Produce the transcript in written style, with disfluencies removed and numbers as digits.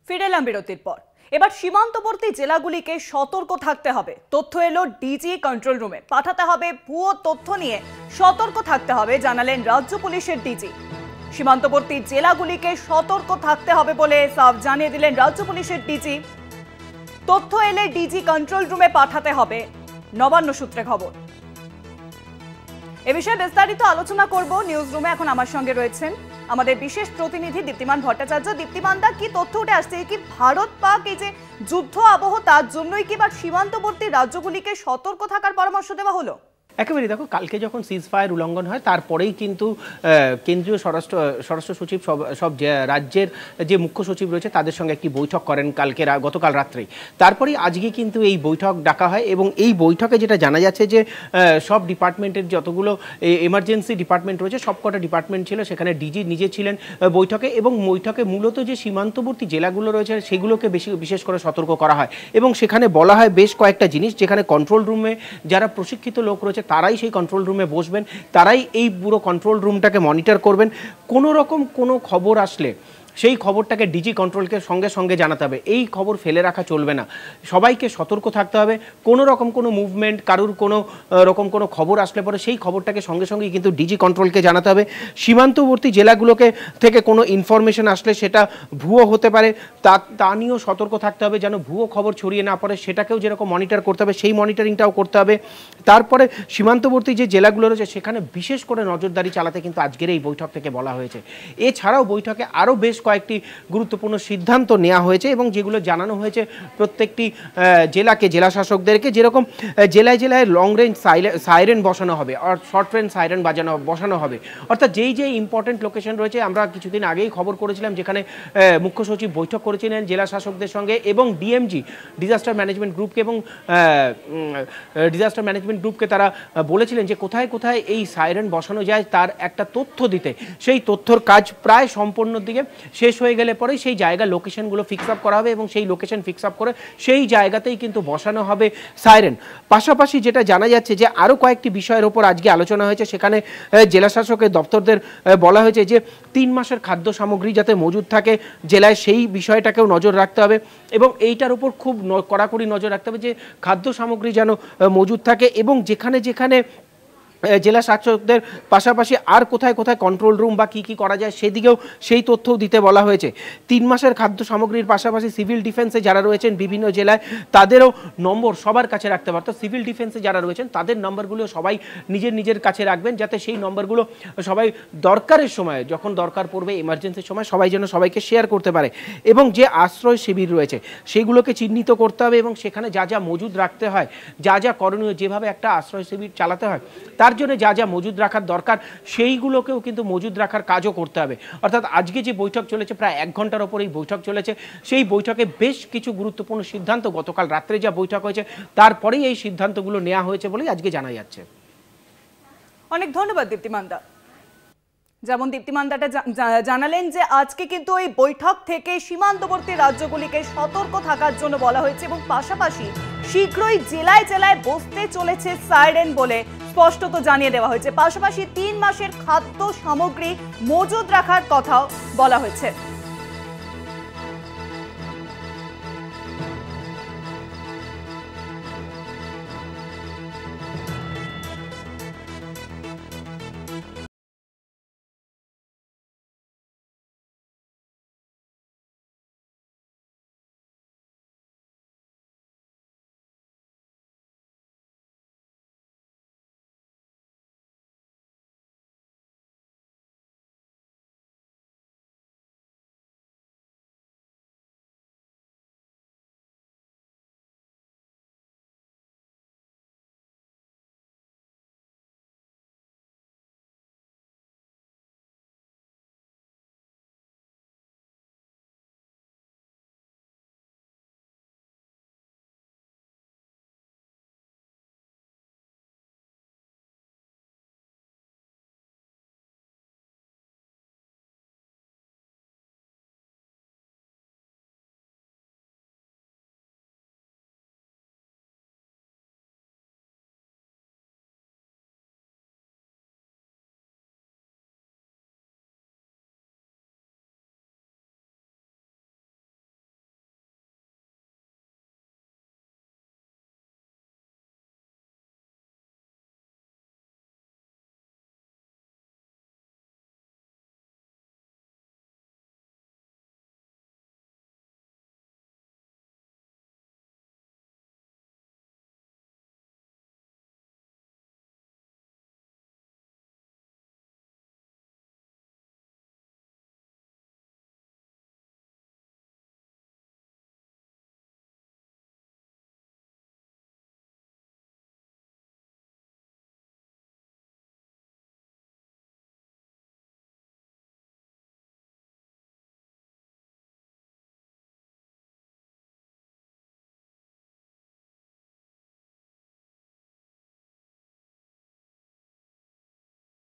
ফিরে এলাম বিরতির পর। এবার সীমান্তবর্তী জেলাগুলিকে সতর্ক থাকতে হবে। তথ্য এলো ডিজি কন্ট্রোল রুমে, পাঠাতে হবে ভুয়ো তথ্য নিয়ে সতর্ক থাকতে হবে জানালেন রাজ্য পুলিশের ডিজি। সীমান্তবর্তী জেলাগুলিকে সতর্ক থাকতে হবে বলে সাফ জানিয়ে দিলেন রাজ্য পুলিশের ডিজি। তথ্য এলে ডিজি কন্ট্রোল রুমে পাঠাতে হবে, নবান্ন সূত্রে খবর। এ বিষয়ে বিস্তারিত আলোচনা করব নিউজ রুমে। এখন আমার সঙ্গে রয়েছেন আমাদের বিশেষ প্রতিনিধি দীপ্তিমান ভট্টাচার্য। দীপ্তিমান দা, কি তথ্য উঠে আসছে? কি ভারত পাক এই যে যুদ্ধ আবহ, তার জন্যই কি বা সীমান্তবর্তী রাজ্যগুলিকে সতর্ক থাকার পরামর্শ দেওয়া হলো? একেবারে দেখো, কালকে যখন সিজ ফায়ার উল্লঙ্ঘন হয় তারপরেই কিন্তু কেন্দ্রীয় স্বরাষ্ট্র সচিব সব রাজ্যের যে মুখ্য সচিব রয়েছে তাদের সঙ্গে একটি বৈঠক করেন গতকাল রাত্রেই। তারপরেই আজকে কিন্তু এই বৈঠক ডাকা হয় এবং এই বৈঠকে যেটা জানা যাচ্ছে যে সব ডিপার্টমেন্টের যতগুলো এমার্জেন্সি ডিপার্টমেন্ট রয়েছে সবকটা ডিপার্টমেন্ট ছিল, সেখানে ডিজি নিজে ছিলেন বৈঠকে। এবং বৈঠকে মূলত যে সীমান্তবর্তী জেলাগুলো রয়েছে সেগুলোকে বিশেষ করে সতর্ক করা হয় এবং সেখানে বলা হয় বেশ কয়েকটা জিনিস, যেখানে কন্ট্রোল রুমে যারা প্রশিক্ষিত লোক রয়েছে তারাই সেই কন্ট্রোল রুমে বসবেন, তারাই এই পুরো কন্ট্রোল রুমটাকে মনিটর করবেন। কোনো রকম কোনো খবর আসলে সেই খবরটাকে ডিজি কন্ট্রোলকে সঙ্গে সঙ্গে জানাতে হবে। এই খবর ফেলে রাখা চলবে না, সবাইকে সতর্ক থাকতে হবে। কোনো রকম কোনো মুভমেন্ট, কারুর কোনো রকম কোনো খবর আসলে পরে সেই খবরটাকে সঙ্গে সঙ্গেই কিন্তু ডিজি কন্ট্রোলকে জানাতে হবে। সীমান্তবর্তী জেলাগুলোকে থেকে কোনো ইনফরমেশন আসলে সেটা ভুয়ো হতে পারে, তা নিয়েও সতর্ক থাকতে হবে, যেন ভুয়ো খবর ছড়িয়ে না পড়ে সেটাকেও যেরকম মনিটর করতে হবে সেই মনিটরিংটাও করতে হবে। তারপরে সীমান্তবর্তী যে জেলাগুলো রয়েছে সেখানে বিশেষ করে নজরদারি চালাতে কিন্তু আজকের এই বৈঠক থেকে বলা হয়েছে। এছাড়াও বৈঠকে আরও বেশ কয়েকটি গুরুত্বপূর্ণ সিদ্ধান্ত নেওয়া হয়েছে এবং যেগুলো জানানো হয়েছে প্রত্যেকটি জেলা শাসকদেরকে। যেরকম জেলায় জেলায় লং রেঞ্জ সাইরেন বসানো হবে আর শর্ট রেঞ্জ সাইরেন বসানো হবে। অর্থাৎ যেই ইম্পর্টেন্ট লোকেশন রয়েছে, আমরা কিছুদিন আগেই খবর করেছিলাম যেখানে মুখ্য সচিব বৈঠক করেছিলেন জেলা শাসকদের সঙ্গে এবং ডিএমজি ডিজাস্টার ম্যানেজমেন্ট গ্রুপকে তারা বলেছিলেন যে কোথায় কোথায় এই সাইরেন বসানো যায় তার একটা তথ্য দিতে। সেই তথ্যর কাজ প্রায় সম্পূর্ণর দিকে, শেষ হয়ে গেলে পরেই সেই জায়গা লোকেশনগুলো ফিক্স আপ করা হবে এবং সেই লোকেশন ফিক্স আপ করে সেই জায়গাতেই কিন্তু বসানো হবে সাইরেন। পাশাপাশি যেটা জানা যাচ্ছে যে আরও কয়েকটি বিষয়ের ওপর আজকে আলোচনা হয়েছে। সেখানে জেলা শাসকের দপ্তরদের বলা হয়েছে যে 3 মাসের খাদ্য সামগ্রী যাতে মজুদ থাকে জেলায়, সেই বিষয়টাকেও নজর রাখতে হবে এবং এইটার উপর খুব কড়াকড়ি নজর রাখতে হবে যে খাদ্য সামগ্রী যেন মজুদ থাকে এবং যেখানে যেখানে জেলা শাসকদের পাশাপাশি আর কোথায় কোথায় কন্ট্রোল রুম বা কী করা যায় সেদিকেও সেই তথ্যও দিতে বলা হয়েছে। 3 মাসের খাদ্য সামগ্রীর পাশাপাশি সিভিল ডিফেন্সে যারা রয়েছেন বিভিন্ন জেলায় তাদেরও নম্বর সবার কাছে রাখতে পারত। সিভিল ডিফেন্সে যারা রয়েছেন তাদের নম্বরগুলো সবাই নিজের কাছে রাখবেন, যাতে সেই নম্বরগুলো সবাই দরকারের সময়, যখন দরকার পড়বে এমার্জেন্সির সময় সবাই যেন সবাইকে শেয়ার করতে পারে। এবং যে আশ্রয় শিবির রয়েছে সেগুলোকে চিহ্নিত করতে হবে এবং সেখানে যা যা মজুদ রাখতে হয়, যা করণীয়, যেভাবে একটা আশ্রয় শিবির চালাতে হয় তার জন্য যা মজুদ রাখার দরকার সেইগুলোকেও কিন্তু মজুদ রাখার কাজও করতে হবে। অর্থাৎ আজকে যে বৈঠক চলেছে প্রায় 1 ঘন্টার ওপর এই বৈঠক চলেছে, সেই বৈঠকে বেশ কিছু গুরুত্বপূর্ণ সিদ্ধান্ত, গতকাল রাত্রে যা বৈঠক হয়েছে তারপরেই এই সিদ্ধান্তগুলো নেওয়া হয়েছে বলেই আজকে জানা যাচ্ছে। অনেক ধন্যবাদ দীপ্তিমানদা। যেমন দীপ্তিমানদাটা জানালেন যে আজকে কিন্তু এই বৈঠক থেকে সীমান্তবর্তী রাজ্যগুলিকে সতর্ক থাকার জন্য বলা হয়েছে এবং পাশাপাশি শীঘ্রই জেলায় জেলায় বসতে চলেছে সাইরেন বলে স্পষ্টত জানিয়ে দেওয়া হয়েছে। পাশাপাশি 3 মাসের খাদ্য সামগ্রী মজুদ রাখার কথাও বলা হয়েছে।